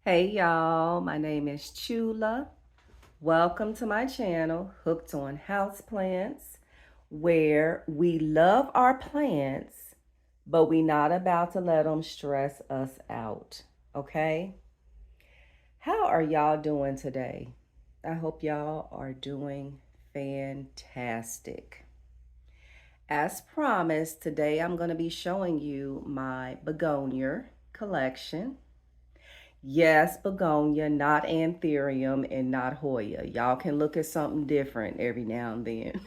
Hey y'all, my name is Chula. Welcome to my channel, Hooked on Houseplants, where we love our plants, but we not about to let them stress us out, okay? How are y'all doing today? I hope y'all are doing fantastic. As promised, today I'm going to be showing you my begonia collection. Yes, begonia, not anthurium and not Hoya. Y'all can look at something different every now and then.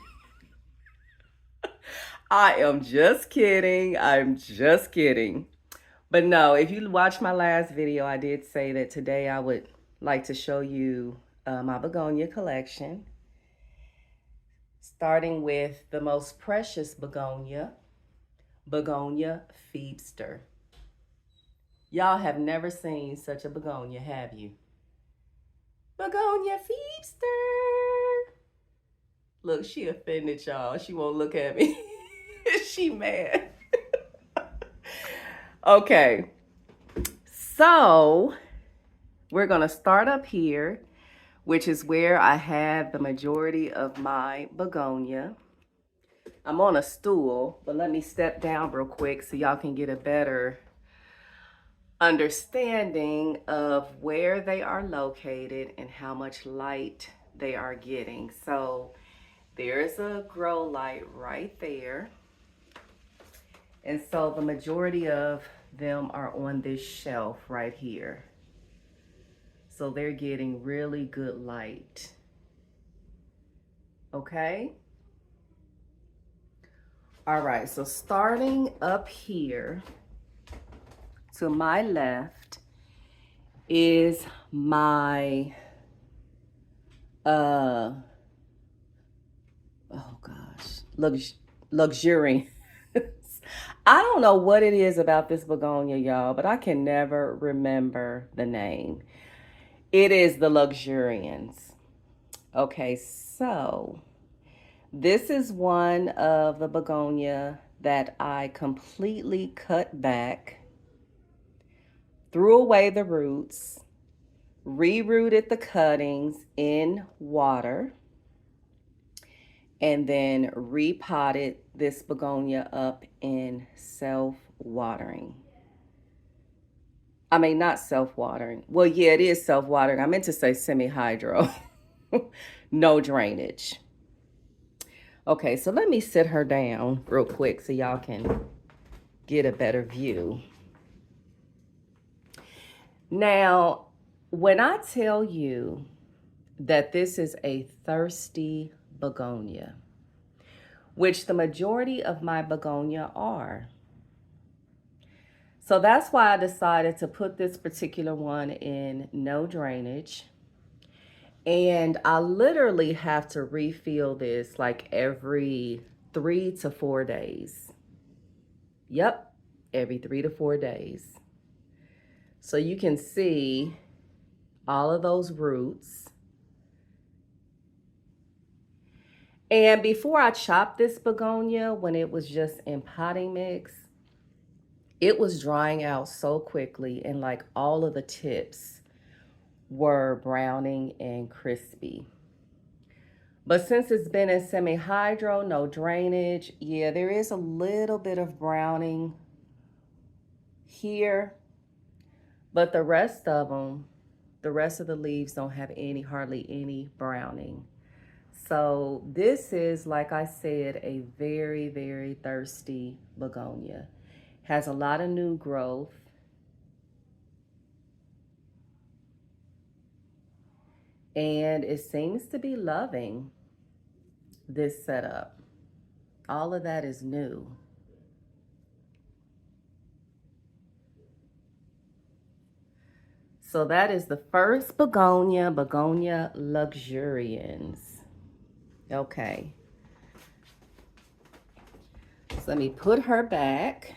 I am just kidding. I'm just kidding. But no, if you watched my last video, I did say that today I would like to show you my begonia collection, starting with the most precious begonia, Begonia Feebster. Y'all have never seen such a begonia, have you? Begonia Feebster. Look, she offended y'all. She won't look at me. She mad. Okay, so we're gonna start up here, which is where I have the majority of my begonia. I'm on a stool, but let me step down real quick so y'all can get a better understanding of where they are located and how much light they are getting. So there's a grow light right there. And so the majority of them are on this shelf right here. So they're getting really good light. Okay. All right, so starting up here to my left is my, oh gosh, luxuriant. I don't know what it is about this begonia, y'all, but I can never remember the name. It is the luxurians. Okay, so this is one of the begonia that I completely cut back, threw away the roots, rerooted the cuttings in water, and then repotted this begonia up in self-watering. I mean, not self-watering. Well, yeah, it is self-watering. I meant to say semi-hydro. No drainage. Okay, so let me sit her down real quick so y'all can get a better view. Now, when I tell you that this is a thirsty begonia, which the majority of my begonia are, so that's why I decided to put this particular one in no drainage. And I literally have to refill this like every 3 to 4 days. Yep, every 3 to 4 days. So you can see all of those roots. And before I chopped this begonia, when it was just in potting mix, it was drying out so quickly and like all of the tips were browning and crispy. But since it's been in semi-hydro, no drainage, yeah, there is a little bit of browning here, but the rest of them, the rest of the leaves don't have hardly any browning. So this is, like I said, a very, very thirsty begonia. Has a lot of new growth. And it seems to be loving this setup. All of that is new. So that is the first begonia, Begonia luxurians. Okay. So let me put her back.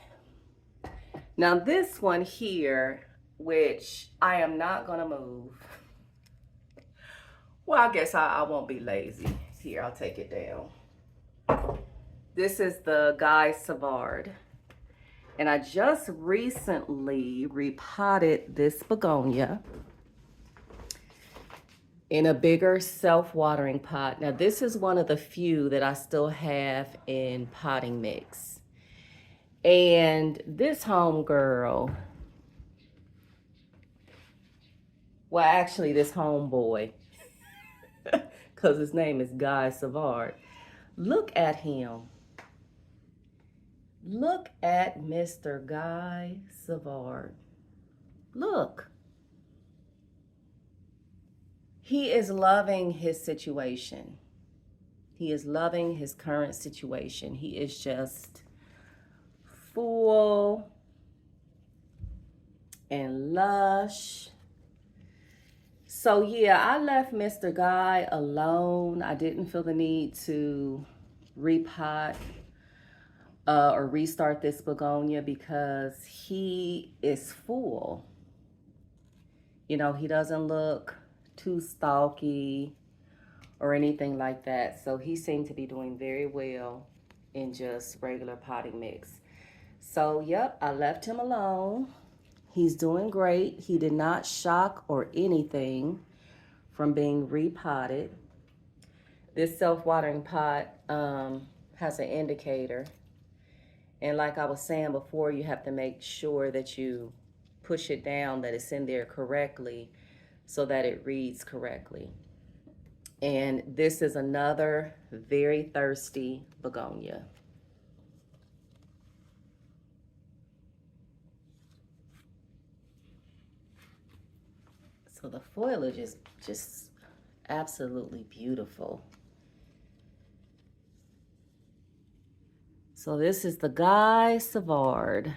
Now this one here, which I am not gonna move. Well, I guess I won't be lazy. Here, I'll take it down. This is the Guy Savard. And I just recently repotted this begonia. in a bigger self-watering pot. Now this is one of the few that I still have in potting mix. And this homegirl, well actually this homeboy, because his name is Guy Savard. Look at him. Look at Mr. Guy Savard. Look. He is loving his situation. He is loving his current situation. He is just full and lush. So yeah, I left Mr. Guy alone. I didn't feel the need to repot or restart this begonia because he is full. You know, he doesn't look too stalky or anything like that. So he seemed to be doing very well in just regular potting mix. So yep, I left him alone. He's doing great. He did not shock or anything from being repotted. This self-watering pot has an indicator. And like I was saying before, you have to make sure that you push it down, that it's in there correctly so that it reads correctly. And this is another very thirsty begonia. So the foliage is just absolutely beautiful. So this is the Guy Savard.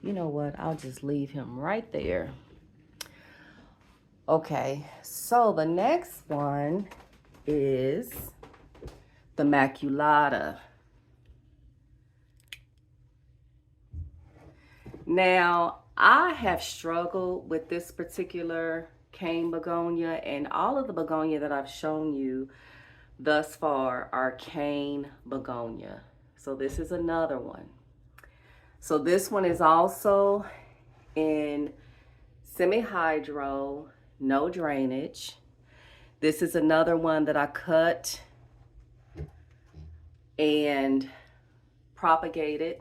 You know what? I'll just leave him right there. Okay, so the next one is the Maculata. Now, I have struggled with this particular cane begonia, and all of the begonia that I've shown you thus far are cane begonia. So this is another one. So this one is also in semi-hydro, no drainage. This is another one that I cut and propagated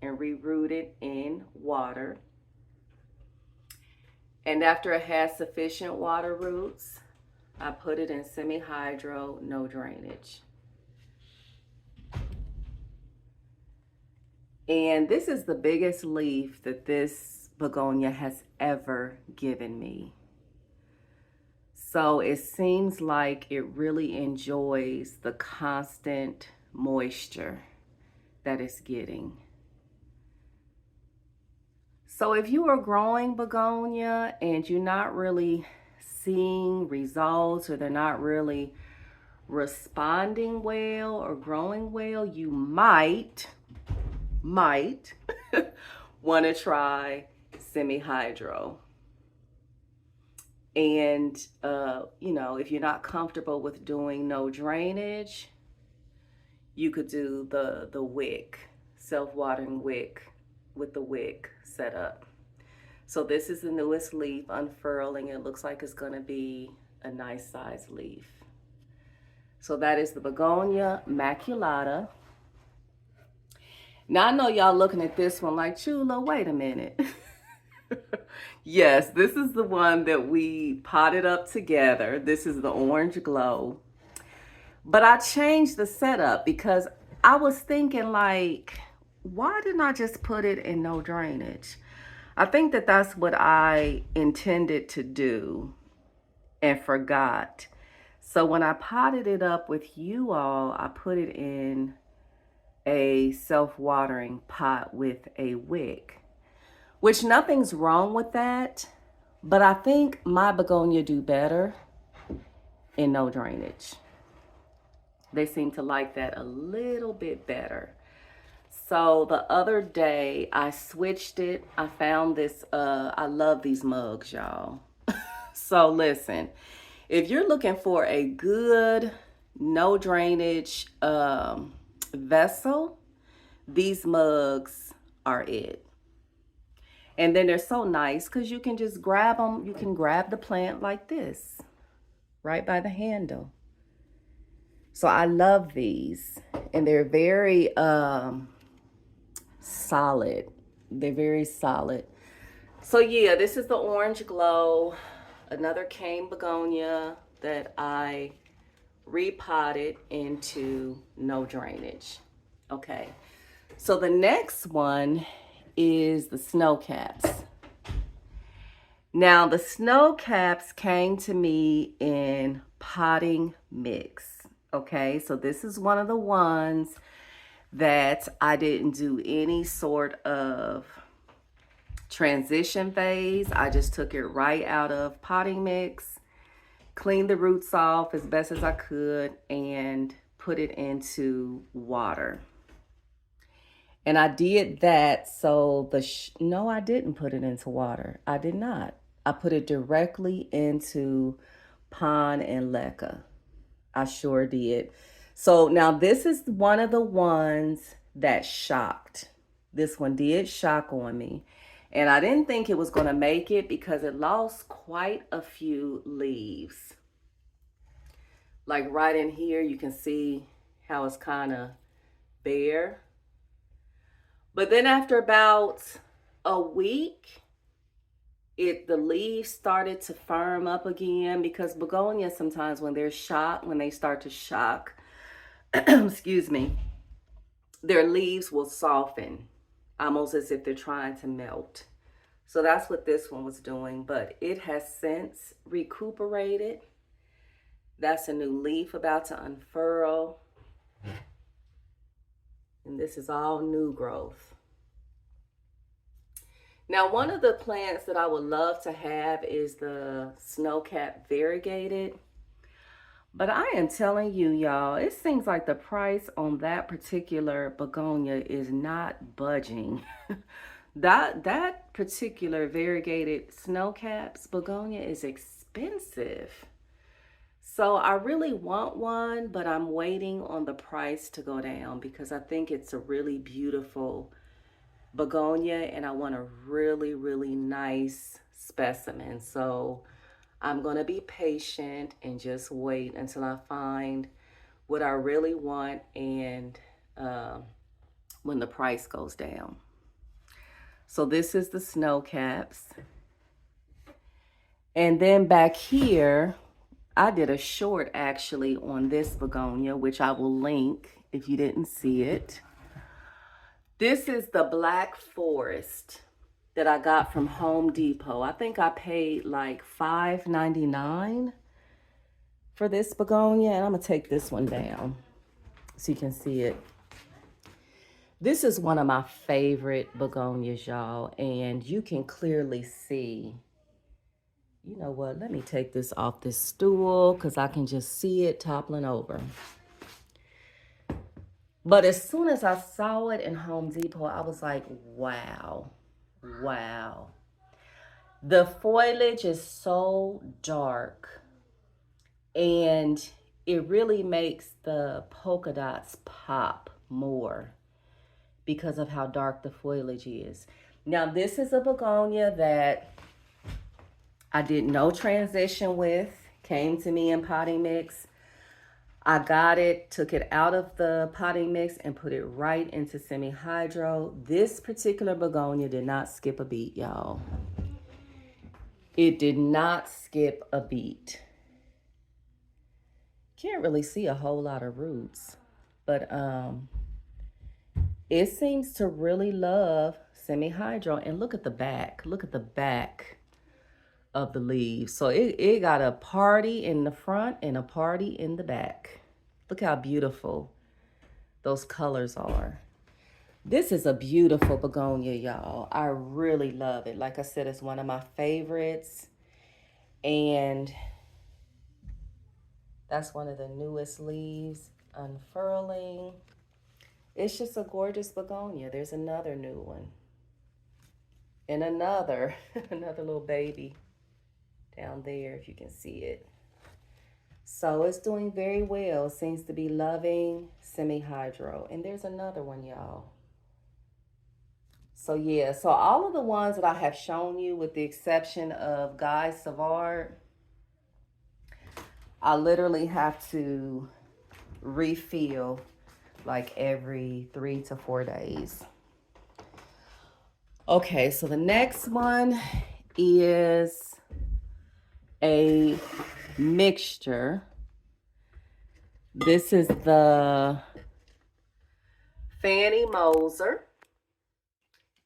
and rerooted in water. And after it has sufficient water roots, I put it in semi-hydro, no drainage. And this is the biggest leaf that this begonia has ever given me. So it seems like it really enjoys the constant moisture that it's getting. So if you are growing begonia and you're not really seeing results, or they're not really responding well or growing well, you might want to try semi-hydro. And you know, if you're not comfortable with doing no drainage, you could do the wick, self-watering wick with the wick set up. So this is the newest leaf unfurling. It looks like it's going to be a nice size leaf. So that is the Begonia Maculata. Now I know y'all looking at this one like, Chula, wait a minute. Yes, this is the one that we potted up together. This is the Orange Glow. But I changed the setup because I was thinking like, why didn't I just put it in no drainage? I think that that's what I intended to do and forgot. So when I potted it up with you all, I put it in a self-watering pot with a wick, which nothing's wrong with that. But I think my begonia do better in no drainage. They seem to like that a little bit better. So the other day I switched it. I found this, I love these mugs, y'all. So listen, if you're looking for a good no drainage vessel, these mugs are it. And then they're so nice because you can just grab them. You can grab the plant like this, right by the handle. So I love these. And they're very solid. They're very solid. So yeah, this is the Orange Glow. Another cane begonia that I repotted into no drainage. Okay. So the next one is the snow caps. Now the snow caps came to me in potting mix. Okay, so this is one of the ones that I didn't do any sort of transition phase. I just took it right out of potting mix, cleaned the roots off as best as I could, and put it into water. And I did that so no, I didn't put it into water. I did not. I put it directly into pond and leca. I sure did. So now this is one of the ones that shocked. This one did shock on me. And I didn't think it was going to make it because it lost quite a few leaves. Like right in here, you can see how it's kind of bare. But then after about a week, the leaves started to firm up again because begonias sometimes when they're shocked, when they start to shock, excuse me, their leaves will soften almost as if they're trying to melt. So that's what this one was doing, but it has since recuperated. That's a new leaf about to unfurl. And this is all new growth. Now, one of the plants that I would love to have is the snowcap variegated. But I am telling you, y'all, it seems like the price on that particular begonia is not budging. that particular variegated snowcaps begonia is expensive. So I really want one, but I'm waiting on the price to go down because I think it's a really beautiful begonia and I want a really, really nice specimen. So I'm going to be patient and just wait until I find what I really want and when the price goes down. So this is the snow caps. And then back here, I did a short actually on this begonia, which I will link if you didn't see it. This is the Black Forest that I got from Home Depot. I think I paid like $5.99 for this begonia, and I'm gonna take this one down so you can see it. This is one of my favorite begonias, y'all, and you can clearly see. You know what? Let me take this off this stool because I can just see it toppling over. But as soon as I saw it in Home Depot, I was like, wow, wow. The foliage is so dark and it really makes the polka dots pop more because of how dark the foliage is. Now, this is a begonia that I did no transition with, came to me in potting mix. I got it, took it out of the potting mix and put it right into semi-hydro. This particular begonia did not skip a beat, y'all. It did not skip a beat. Can't really see a whole lot of roots, but it seems to really love semi-hydro. And look at the back. Look at the back of the leaves. So it got a party in the front and a party in the back. Look how beautiful those colors are. This is a beautiful begonia, y'all. I really love it. Like I said, it's one of my favorites. And that's one of the newest leaves unfurling. It's just a gorgeous begonia. There's another new one. And another little baby down there, if you can see it. So it's doing very well. It seems to be loving semi-hydro. And there's another one, y'all. So yeah, so all of the ones that I have shown you, with the exception of Guy Savard, I literally have to refill like every 3 to 4 days. Okay, so the next one is a mixture. This is the Fanny Moser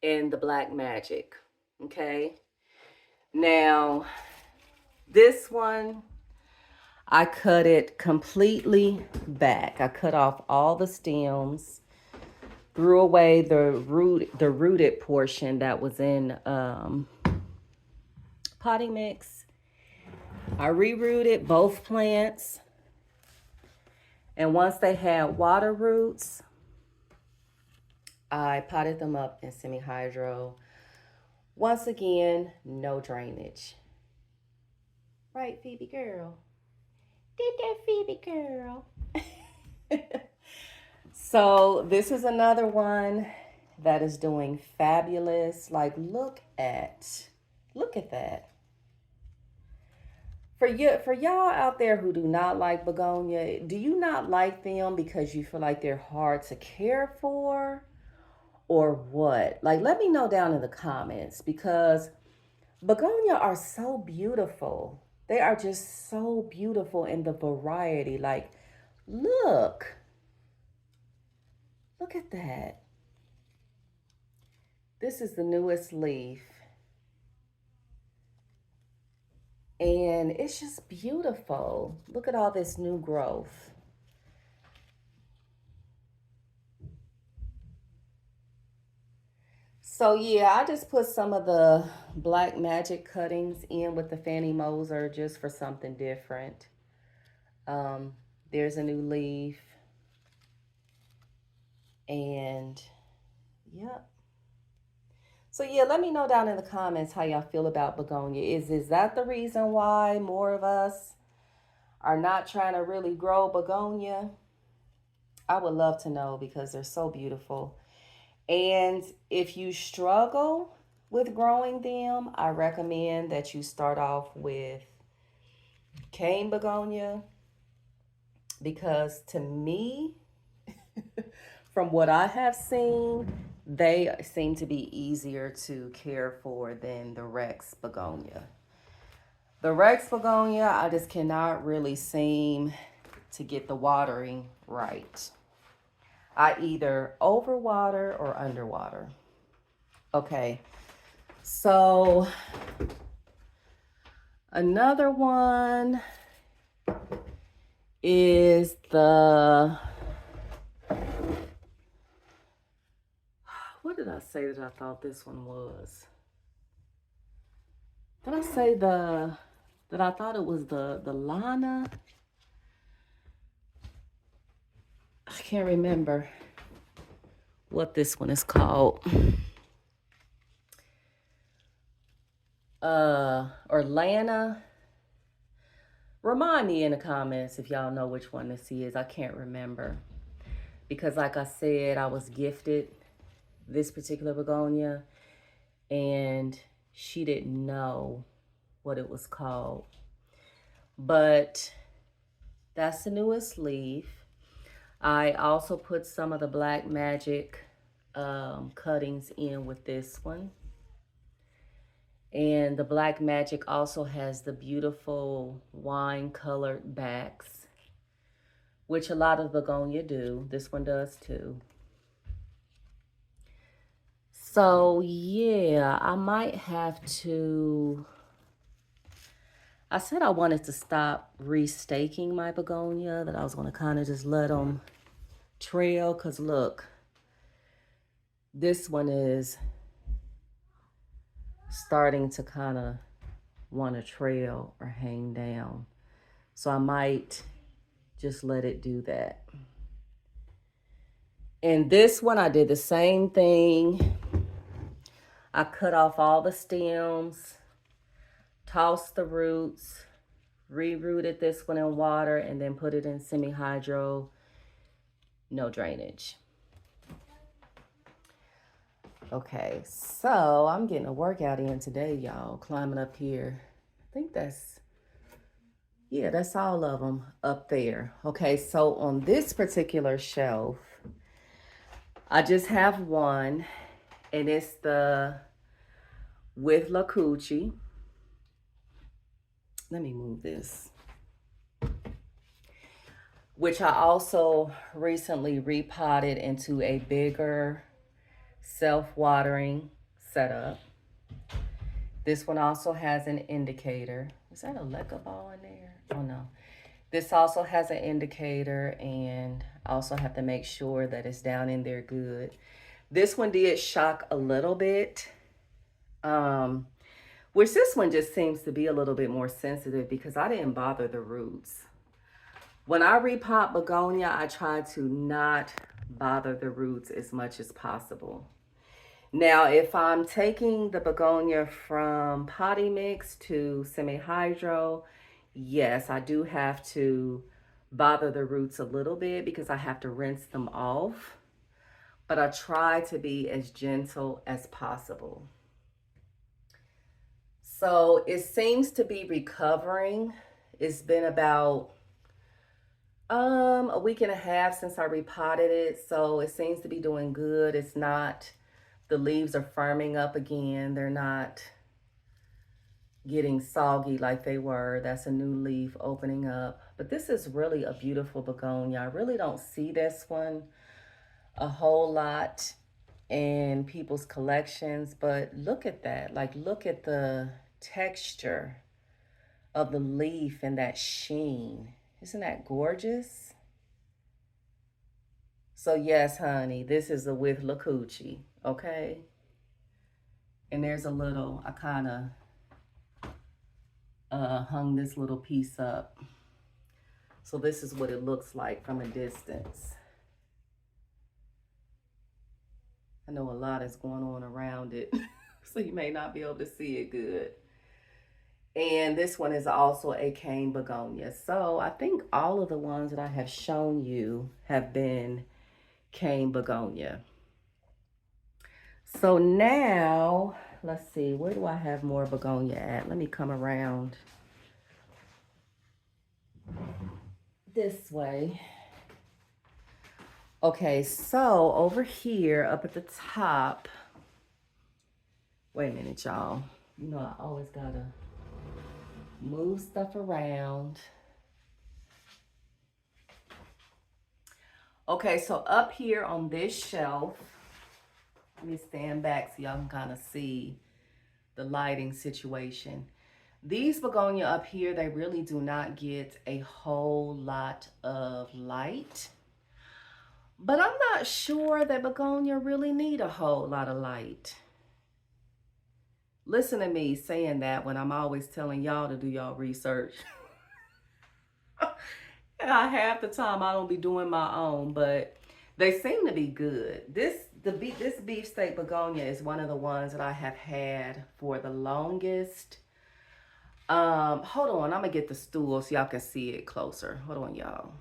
and the Black Magic. Okay, now this one, I cut it completely back. I cut off all the stems, threw away the rooted portion that was in potting mix. I rerooted both plants, and once they had water roots, I potted them up in semi-hydro. Once again, no drainage. Right, Phoebe girl? Did that, Phoebe girl? So this is another one that is doing fabulous. Like, look at that. For y'all out there who do not like begonia, do you not like them because you feel like they're hard to care for, or what? Like, let me know down in the comments, because begonia are so beautiful. They are just so beautiful in the variety. Like, look at that. This is the newest leaf. And it's just beautiful. Look at all this new growth. So yeah, I just put some of the Black Magic cuttings in with the Fanny Moser just for something different. There's a new leaf. And yep. So yeah, let me know down in the comments how y'all feel about begonia. Is that the reason why more of us are not trying to really grow begonia? I would love to know, because they're so beautiful. And if you struggle with growing them, I recommend that you start off with cane begonia, because to me, from what I have seen, they seem to be easier to care for than the Rex begonia. The Rex begonia, I just cannot really seem to get the watering right. I either overwater or underwater. Okay, so another one is the, what did I say that I thought this one was? Did I say that I thought it was the Lana? I can't remember what this one is called. Or Lana. Remind me in the comments if y'all know which one this is. I can't remember. Because like I said, I was gifted this particular begonia, and she didn't know what it was called. But that's the newest leaf. I also put some of the Black Magic cuttings in with this one. And the Black Magic also has the beautiful wine colored backs, which a lot of begonia do. This one does too. So yeah, I might have to, I said I wanted to stop restaking my begonia, that I was going to kind of just let them trail, because look, this one is starting to kind of want to trail or hang down. So I might just let it do that. And this one, I did the same thing. I cut off all the stems, tossed the roots, rerooted this one in water, and then put it in semi-hydro, no drainage. Okay, so I'm getting a workout in today, y'all. Climbing up here. I think yeah, that's all of them up there. Okay, so on this particular shelf, I just have one, and it's the Withluchi. Let me move this. Which I also recently repotted into a bigger self-watering setup. This one also has an indicator. Is that a Lego ball in there? Oh no. This also has an indicator, and I also have to make sure that it's down in there good. This one did shock a little bit. Which this one just seems to be a little bit more sensitive because I didn't bother the roots. When I repot begonia, I try to not bother the roots as much as possible. Now, if I'm taking the begonia from potting mix to semi-hydro, yes, I do have to bother the roots a little bit because I have to rinse them off. But I try to be as gentle as possible. So it seems to be recovering. It's been about a week and a half since I repotted it, so it seems to be doing good. It's not, the leaves are firming up again. They're not getting soggy like they were. That's a new leaf opening up. But this is really a beautiful begonia. I really don't see this one a whole lot in people's collections, but look at that. Like, look at the texture of the leaf and that sheen. Isn't that gorgeous? So yes, honey, this is a Withluchi, okay? And there's a little, I kind of hung this little piece up. So this is what it looks like from a distance. I know a lot is going on around it, so you may not be able to see it good. And this one is also a cane begonia. So I think all of the ones that I have shown you have been cane begonia. So now, let's see, where do I have more begonia at? Let me come around this way. Okay, so over here up at the top, wait a minute, y'all. You know, I always gotta move stuff around. Okay, so up here on this shelf, let me stand back so y'all can kind of see the lighting situation. These begonia up here, they really do not get a whole lot of light. But I'm not sure that begonia really need a whole lot of light. Listen to me saying that when I'm always telling y'all to do y'all research. And half the time I don't be doing my own, but they seem to be good. This beefsteak begonia is one of the ones that I have had for the longest. Hold on, I'm gonna get the stool so y'all can see it closer. Hold on, y'all.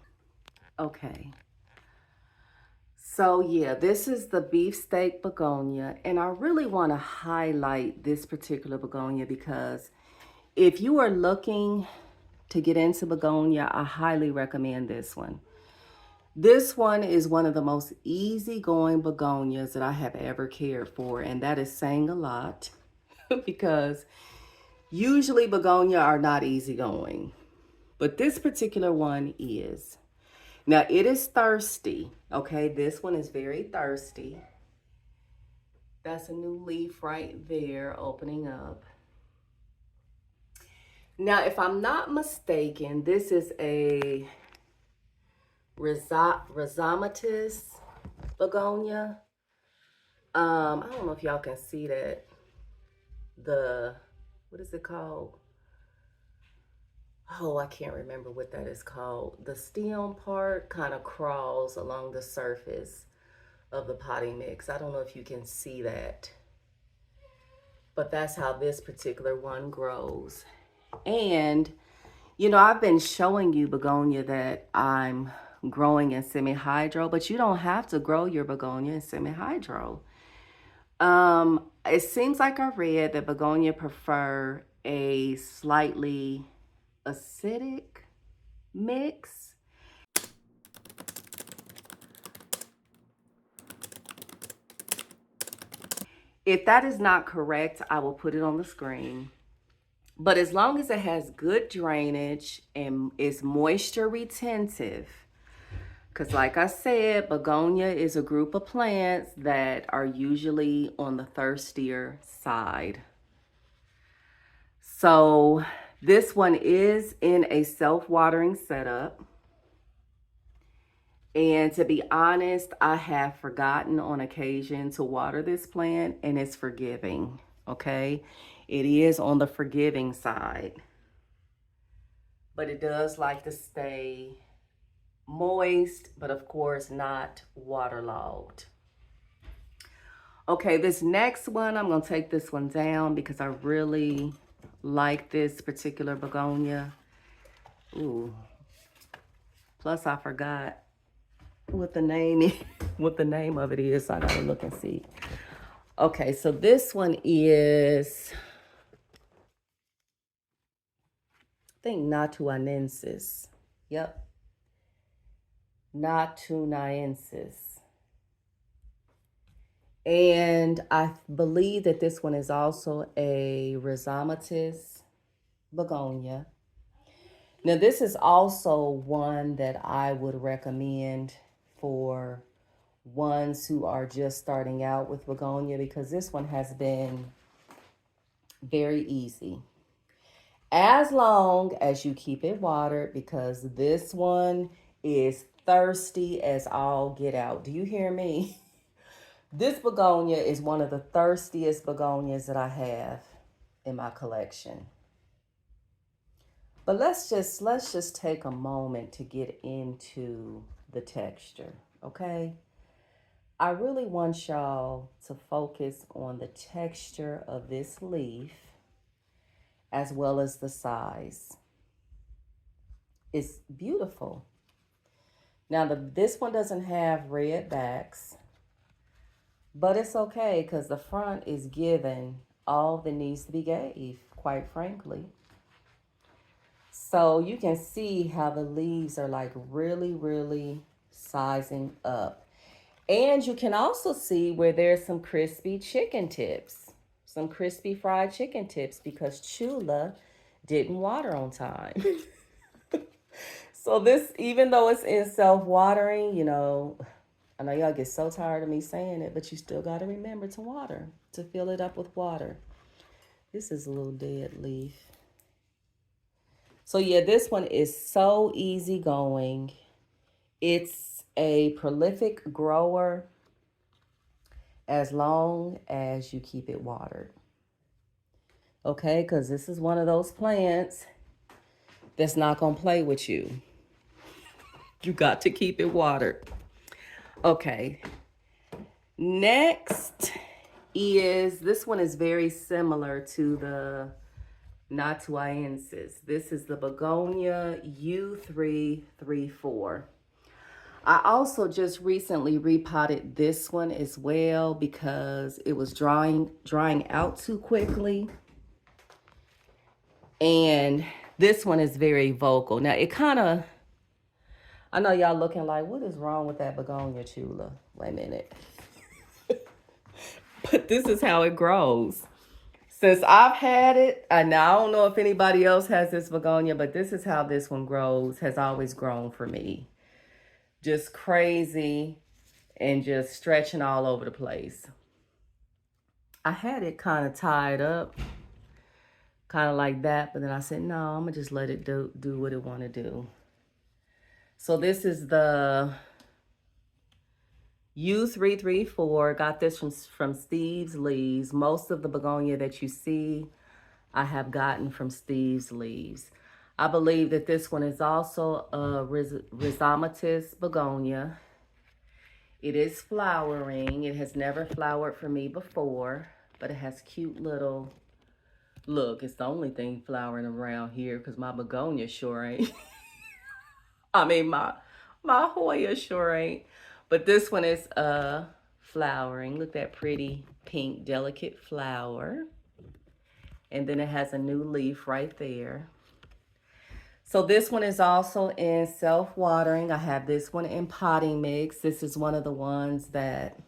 Okay. So yeah, this is the beefsteak begonia, and I really want to highlight this particular begonia because if you are looking to get into begonia, I highly recommend this one. This one is one of the most easygoing begonias that I have ever cared for, and that is saying a lot because usually begonia are not easygoing, but this particular one is. Now it is thirsty, okay? This one is very thirsty. That's a new leaf right there opening up. Now, if I'm not mistaken, this is a Rhizomatous begonia. I don't know if y'all can see that. What is it called? Oh, I can't remember what that is called. The stem part kind of crawls along the surface of the potting mix. I don't know if you can see that, but that's how this particular one grows. And you know, I've been showing you begonia that I'm growing in semi-hydro, but you don't have to grow your begonia in semi-hydro. It seems like I read that begonia prefer a slightly acidic mix. If that is not correct, I will put it on the screen. But as long as it has good drainage and is moisture retentive, because like I said, begonia is a group of plants that are usually on the thirstier side. So this one is in a self-watering setup. And to be honest, I have forgotten on occasion to water this plant, and it's forgiving, okay? It is on the forgiving side, but it does like to stay moist, but of course not waterlogged. Okay, this next one, I'm gonna take this one down because I really like this particular begonia. Ooh, plus I forgot what the name is, what the name of it is. So I gotta look and see. Okay, so this one is, I think, Natuanensis. Yep, Natuanensis. And I believe that this one is also a Rhizomatous begonia. Now, this is also one that I would recommend for ones who are just starting out with begonia, because this one has been very easy. As long as you keep it watered, because this one is thirsty as all get out. Do you hear me? This begonia is one of the thirstiest begonias that I have in my collection. But let's just take a moment to get into the texture, okay? I really want y'all to focus on the texture of this leaf as well as the size. It's beautiful. Now, this one doesn't have red backs, but it's okay because the front is given all that needs to be gave, quite frankly. So you can see how the leaves are like really, really sizing up. And you can also see where there's some crispy chicken tips, some crispy fried chicken tips, because Chula didn't water on time. So this, even though it's in self-watering, I know y'all get so tired of me saying it, but you still got to remember to water, to fill it up with water. This is a little dead leaf. So yeah, this one is so easygoing. It's a prolific grower as long as you keep it watered. Okay, because this is one of those plants that's not going to play with you. You got to keep it watered. Okay, next is, this one is very similar to the Natuensis. This is the Begonia U334. I also just recently repotted this one as well because it was drying out too quickly. And this one is very vocal. Now it kind of, I know y'all looking like, what is wrong with that begonia, Chula? Wait a minute. But this is how it grows. Since I've had it, and now I don't know if anybody else has this begonia, but this is how this one grows, has always grown for me. Just crazy and just stretching all over the place. I had it kind of tied up, kind of like that, but then I said, no, I'm gonna just let it do what it want to do. So this is the U334. Got this from Steve's Leaves. Most of the begonia that you see, I have gotten from Steve's Leaves. I believe that this one is also a Rhizomatous begonia. It is flowering. It has never flowered for me before, but it has cute little, look, it's the only thing flowering around here because my begonia sure ain't. I mean, my Hoya sure ain't. But this one is flowering. Look at that pretty pink, delicate flower. And then it has a new leaf right there. So this one is also in self-watering. I have this one in potting mix. This is one of the ones that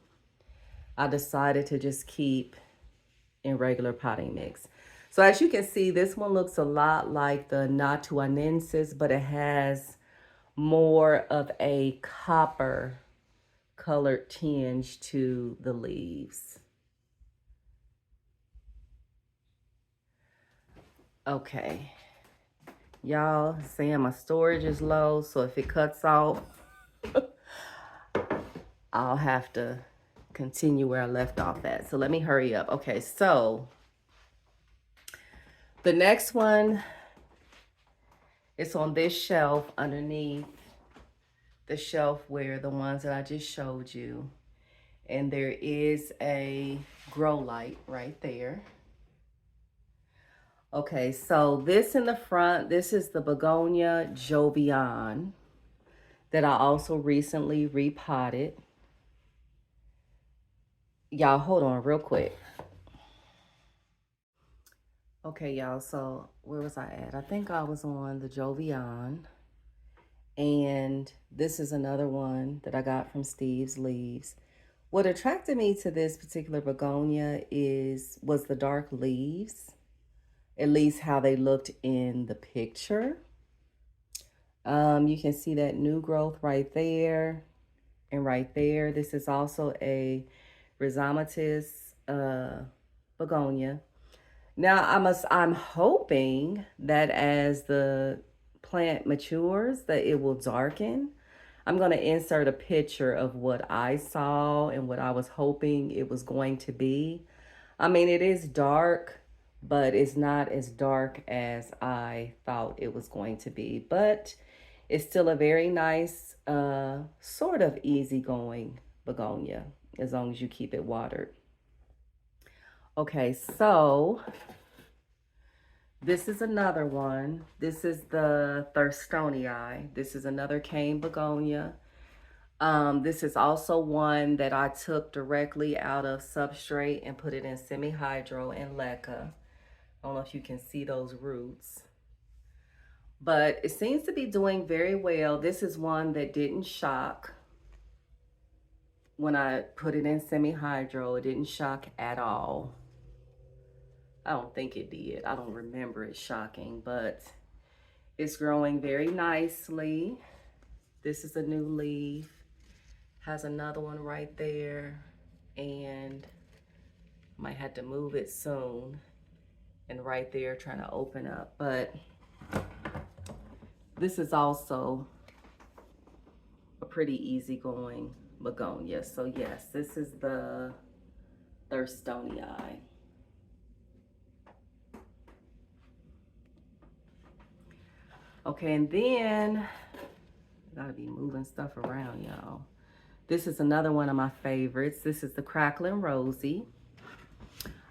I decided to just keep in regular potting mix. So as you can see, this one looks a lot like the Natuanensis, but it has more of a copper colored tinge to the leaves. Okay. Y'all saying my storage is low, so if it cuts off, I'll have to continue where I left off at. So let me hurry up. Okay, so the next one is on this shelf underneath the shelf where the ones that I just showed you. And there is a grow light right there. Okay, so this in the front, this is the Begonia Jovian that I also recently repotted. Y'all, hold on real quick. Okay, y'all, so where was I at? I think I was on the Jovian. And this is another one that I got from Steve's Leaves. What attracted me to this particular begonia was the dark leaves, at least how they looked in the picture. You can see that new growth right there and right there. This is also a Rhizomatous begonia. Now I'm hoping that as the plant matures that it will darken. I'm going to insert a picture of what I saw and what I was hoping it was going to be. I mean, it is dark, but it's not as dark as I thought it was going to be. But it's still a very nice, sort of easygoing begonia, as long as you keep it watered. Okay, so this is another one. This is the Thurstonii. This is another cane begonia. This is also one that I took directly out of substrate and put it in semi-hydro and leca. I don't know if you can see those roots, but it seems to be doing very well. This is one that didn't shock when I put it in semi-hydro. It didn't shock at all. I don't think it did. I don't remember it shocking, but it's growing very nicely. This is a new leaf. Has another one right there, and might have to move it soon. And right there trying to open up, but this is also a pretty easygoing begonia. So yes, this is the Thurstonii. Okay, and then I gotta be moving stuff around, y'all. This is another one of my favorites. This is the Crackling Rosie.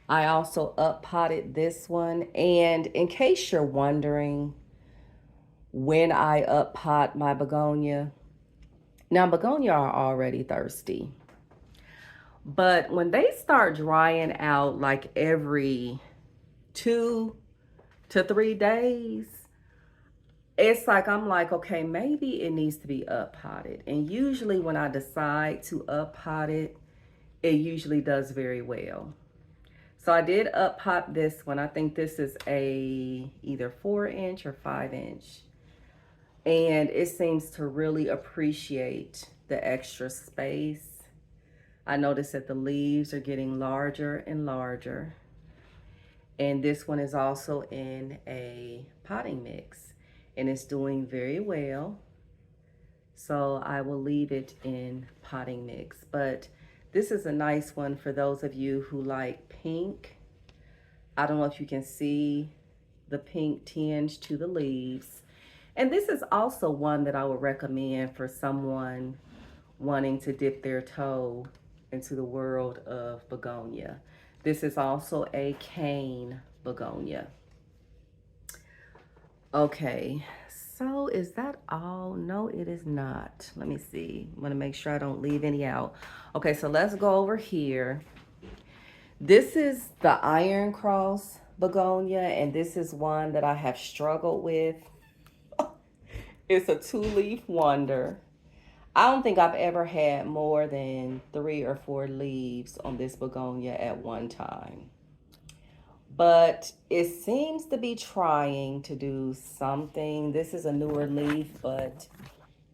I also up potted this one, and in case you're wondering when I up pot my begonia, now begonia are already thirsty, but when they start drying out like every 2 to 3 days, it's like I'm like, okay, maybe it needs to be up potted. And usually when I decide to up pot it, it usually does very well. So I did up pot this one. I think this is a either 4-inch or 5-inch. And it seems to really appreciate the extra space. I noticed that the leaves are getting larger and larger. And this one is also in a potting mix, and it's doing very well. So I will leave it in potting mix. But this is a nice one for those of you who like pink. I don't know if you can see the pink tinge to the leaves. And this is also one that I would recommend for someone wanting to dip their toe into the world of begonia. This is also a cane begonia. Okay, So is that all? No, it is not. Let me see. I'm gonna make sure I don't leave any out. Okay, so let's go over here. This is the Iron Cross begonia, and this is one that I have struggled with. It's a two-leaf wonder. I don't think I've ever had more than 3 or 4 leaves on this begonia at one time. But it seems to be trying to do something. This is a newer leaf, but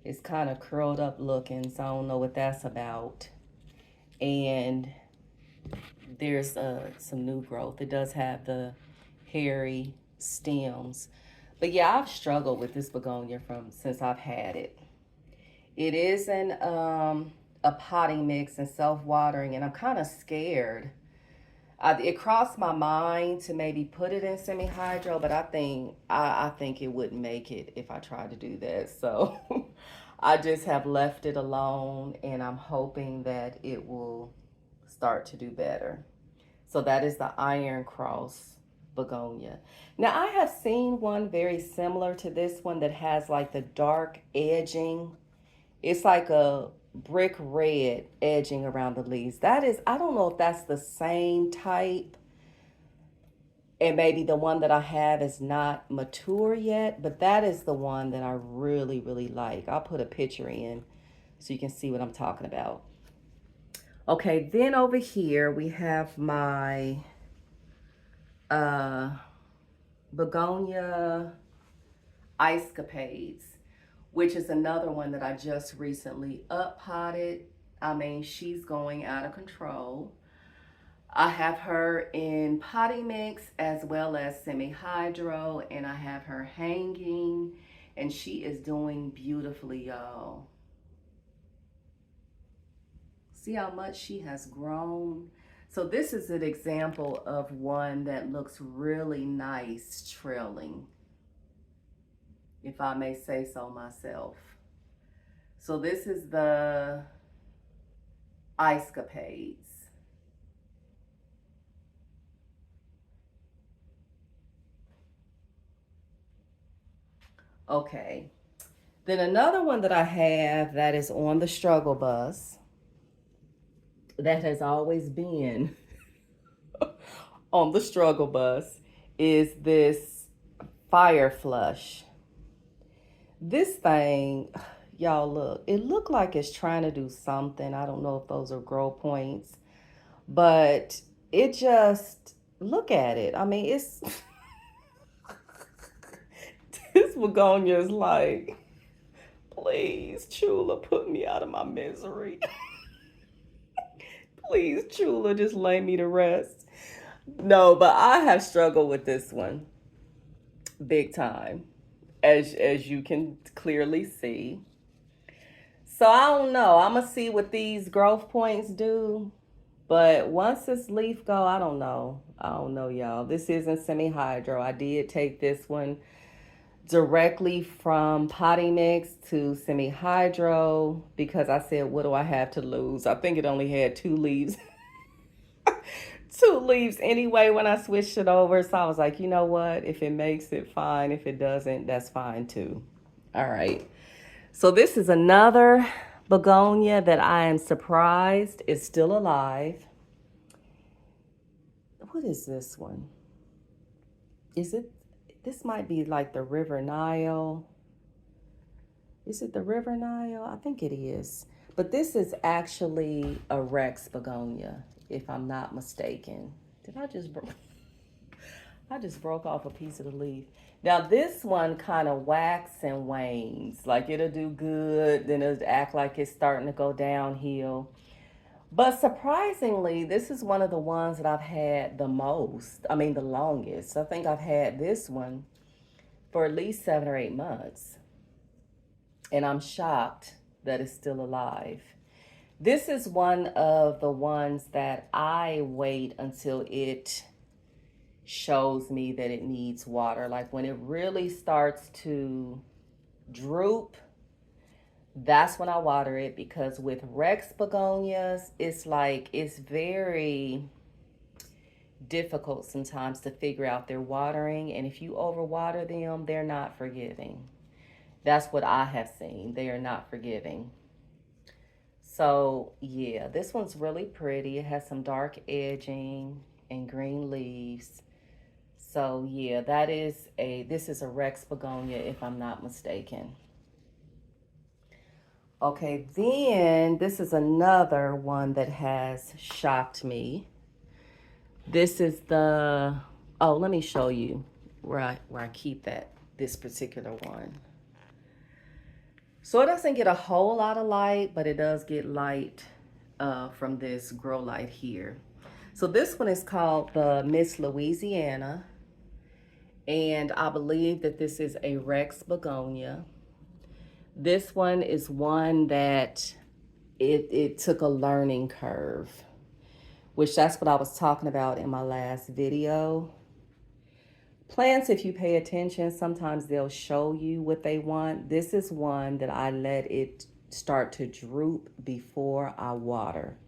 it's kind of curled up looking, so I don't know what that's about. And there's some new growth. It does have the hairy stems. But yeah, I've struggled with this begonia from since I've had it. It is a potting mix and self-watering, and I'm kind of scared. It crossed my mind to maybe put it in semi-hydro, but I think it wouldn't make it if I tried to do that. So I just have left it alone, and I'm hoping that it will start to do better. So that is the Iron Cross begonia. Now I have seen one very similar to this one that has like the dark edging. It's like a brick red edging around the leaves. That is, I don't know if that's the same type, and maybe the one that I have is not mature yet, but that is the one that I really, really like. I'll put a picture in so you can see what I'm talking about. Okay, then over here we have my uh, Begonia Icecapades, which is another one that I just recently up potted. I mean, she's going out of control. I have her in potting mix as well as semi-hydro, and I have her hanging, and she is doing beautifully, y'all. See how much she has grown? So this is an example of one that looks really nice trailing, if I may say so myself. So this is the Icecapades. Okay. Then another one that I have that is on the struggle bus that has always been on the struggle bus is this fire flush. This thing, y'all look, it looked like it's trying to do something. I don't know if those are grow points, but it just, look at it. I mean, it's, this begonia is like, please, Chula, put me out of my misery. Please, Chula, just lay me to rest. No, but I have struggled with this one big time, as you can clearly see. So I don't know. I'm gonna see what these growth points do. But once this leaf go, I don't know. I don't know, y'all. This isn't semi-hydro. I did take this one directly from potty mix to semi-hydro because I said, what do I have to lose? I think it only had 2 leaves. 2 leaves anyway when I switched it over. So I was like, you know what? If it makes it, fine. If it doesn't, that's fine too. All right. So this is another begonia that I am surprised is still alive. What is this one? Is it, this might be like the River Nile. Is it the River Nile? I think it is. But this is actually a Rex begonia, if I'm not mistaken. Did I just I just broke off a piece of the leaf. Now this one kind of wax and wanes. Like it'll do good, then it'll act like it's starting to go downhill. But surprisingly, this is one of the ones that I've had the most. I mean, the longest. I think I've had this one for at least 7 or 8 months. And I'm shocked that it's still alive. This is one of the ones that I wait until it shows me that it needs water. Like when it really starts to droop, that's when I water it, because with Rex begonias, it's like it's very difficult sometimes to figure out their watering, and if you overwater them, they're not forgiving. That's what I have seen. They are not forgiving. So yeah, this one's really pretty. It has some dark edging and green leaves. So yeah, this is a Rex begonia if I'm not mistaken. Okay, then this is another one that has shocked me. This is the, oh, let me show you where I keep this particular one. So it doesn't get a whole lot of light, but it does get light from this grow light here. So this one is called the Miss Louisiana, and I believe that this is a Rex begonia. This one is one that it took a learning curve, which that's what I was talking about in my last video. Plants, if you pay attention, sometimes they'll show you what they want. This is one that I let it start to droop before I water.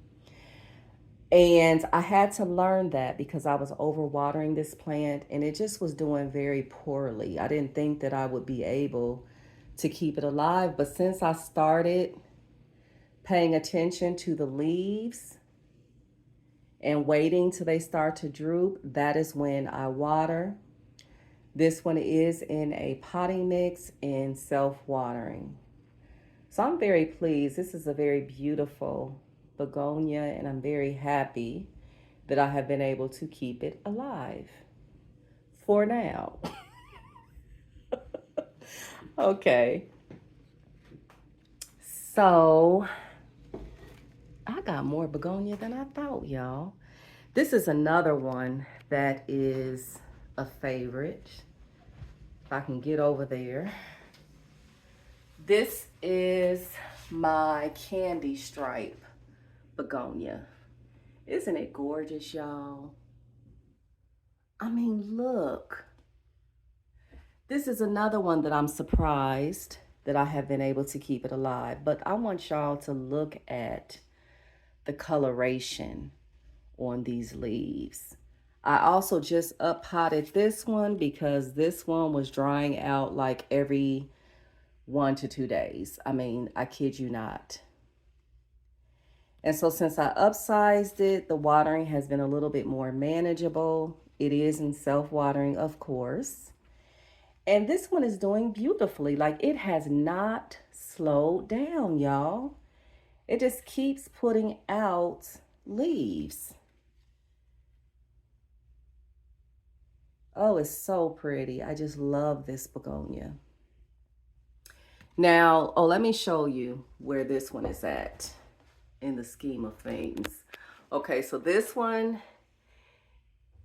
And I had to learn that because I was overwatering this plant and it just was doing very poorly. I didn't think that I would be able to keep it alive. But since I started paying attention to the leaves and waiting till they start to droop, that is when I water. This one is in a potting mix and self-watering. So I'm very pleased. This is a very beautiful begonia, and I'm very happy that I have been able to keep it alive for now. Okay. So I got more begonia than I thought, y'all. This is another one that is a favorite. If I can get over there. This is my candy stripe begonia. Isn't it gorgeous, y'all? I mean, look. This is another one that I'm surprised that I have been able to keep it alive. But I want y'all to look at the coloration on these leaves. I also just up potted this one because this one was drying out like every 1 to 2 days. I mean, I kid you not. And so since I upsized it, the watering has been a little bit more manageable. It is in self-watering, of course. And this one is doing beautifully. Like, it has not slowed down, y'all. It just keeps putting out leaves. Oh, it's so pretty. I just love this begonia. Now, oh, let me show you where this one is at in the scheme of things. Okay, so this one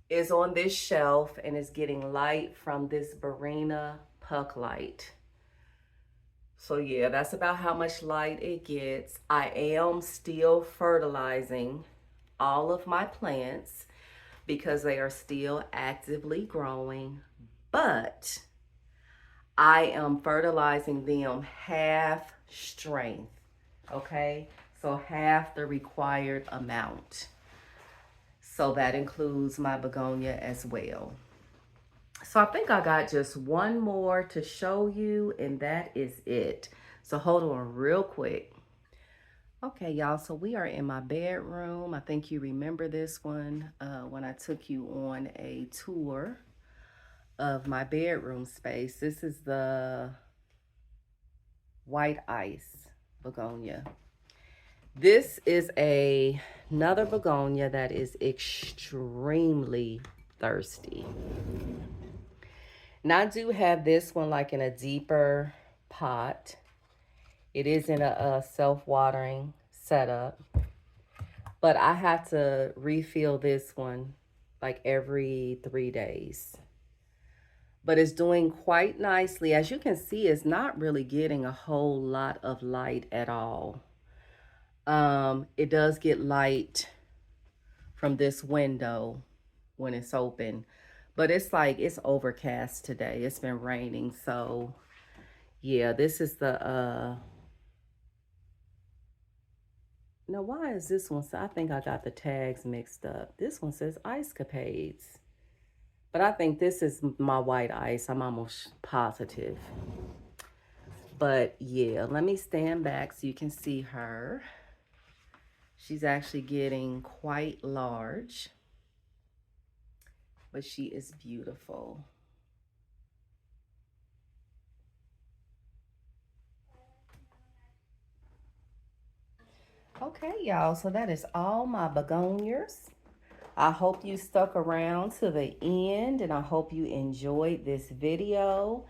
is on this shelf and is getting light from this Barina puck light. So yeah, that's about how much light it gets. I am still fertilizing all of my plants because they are still actively growing, but I am fertilizing them half strength, okay? So half the required amount. So that includes my begonia as well. So I think I got just one more to show you, and that is it. So hold on real quick. Okay, y'all, so we are in my bedroom. I think you remember this one when I took you on a tour of my bedroom space. This is the white ice begonia. This is another begonia that is extremely thirsty. Now I do have this one like in a deeper pot. It is in a self-watering setup. But I have to refill this one like every 3 days. But it's doing quite nicely. As you can see, it's not really getting a whole lot of light at all. It does get light from this window when it's open. But it's like it's overcast today. It's been raining. So yeah, this is the now why is this one, I think I got the tags mixed up. This one says Ice Capades. But I think this is my white ice. I'm almost positive. But yeah, let me stand back so you can see her. She's actually getting quite large, but she is beautiful. Okay, y'all, so that is all my begonias. I hope you stuck around to the end, and I hope you enjoyed this video.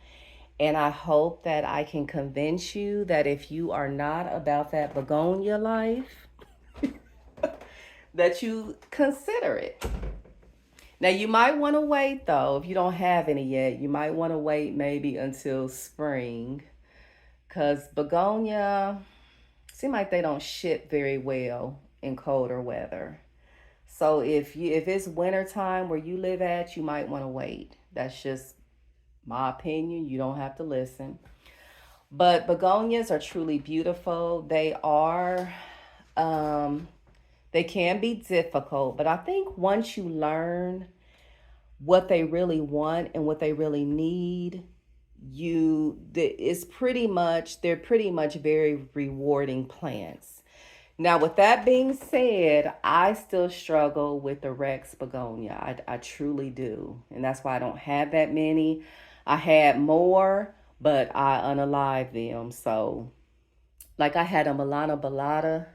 And I hope that I can convince you that if you are not about that begonia life, that you consider it. Now, you might want to wait though, if you don't have any yet, you might want to wait maybe until spring, because begonia seem like they don't ship very well in colder weather. So if it's winter time where you live at, you might want to wait. That's just my opinion. You don't have to listen. But begonias are truly beautiful. Um, they can be difficult, but I think once you learn what they really want and what they really need, they're pretty much very rewarding plants. Now, with that being said, I still struggle with the Rex begonia. I truly do. And that's why I don't have that many. I had more, but I unalived them. So, like, I had a Milana Balata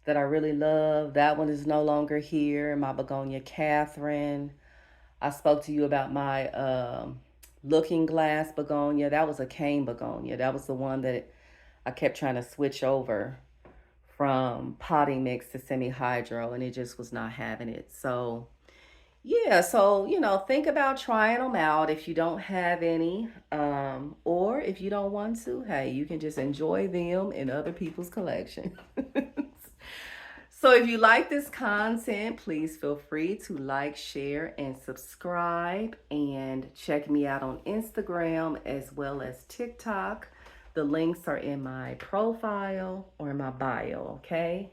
that I really love. That one is no longer here. My begonia Catherine. I spoke to you about my looking glass begonia. That was a cane begonia. That was the one that I kept trying to switch over from potting mix to semi hydro, and it just was not having it. So, yeah, so think about trying them out if you don't have any, or if you don't want to. Hey, you can just enjoy them in other people's collection. So if you like this content, please feel free to like, share, and subscribe. And check me out on Instagram as well as TikTok. The links are in my profile or in my bio, okay?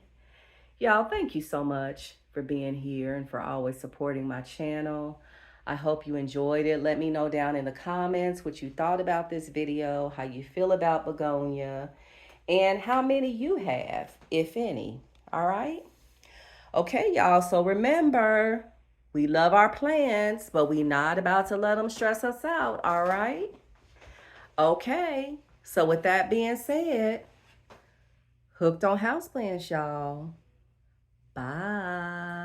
Y'all, thank you so much for being here and for always supporting my channel. I hope you enjoyed it. Let me know down in the comments what you thought about this video, how you feel about begonia, and how many you have, if any. All right? Okay, y'all. So remember, we love our plants, but we not about to let them stress us out. All right? Okay. So with that being said, hooked on houseplants, y'all. Bye.